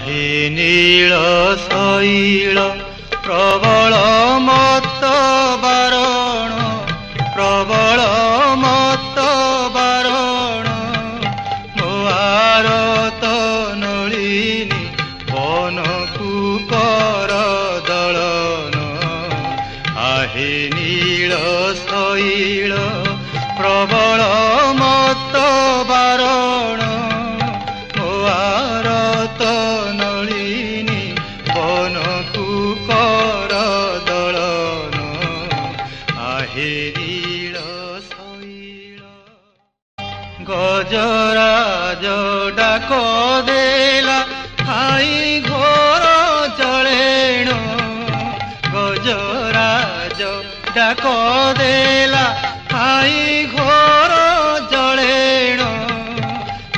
आहे नील शैल प्रबल मत बारण प्रबल मत बारण मोआरत नलिनी वन कुकर दलन आहे नील शैल प्रबल मत बारण मोआरत नलिनी वन कुकर दलन आहे नील शैल गजराज डाक देला खाई घोर चलेण गजराज डाक देला खाई घोर जलेण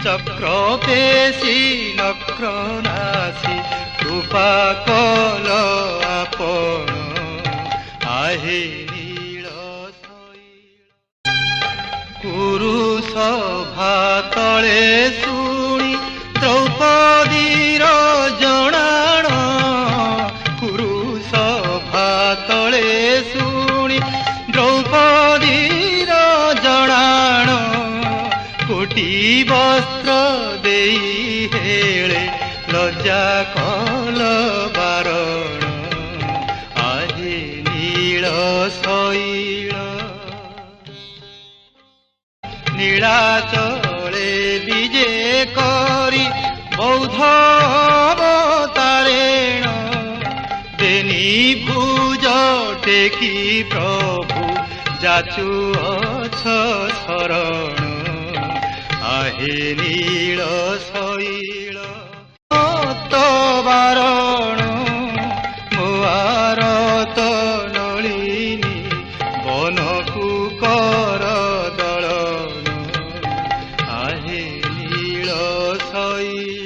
चक्र पेशी नक्र नासी कृपा कल आपण आहे नील शैल कुरुष भातले शुणी द्रौपदीर जणाण कुरुष भातले शुणी द्रौपदीर जणाण कोटी वस्त्र देई हेळे लज्जा कल बारण आहे नील शैल नीलाचले विजे करी बौद्ध अवतारेण बेनी भुज टेकी प्रभु जाचुअछ शरण आहे नील शैल मत बारण मोआरत नलिनी वन कुकर दलन आहे नील शैल।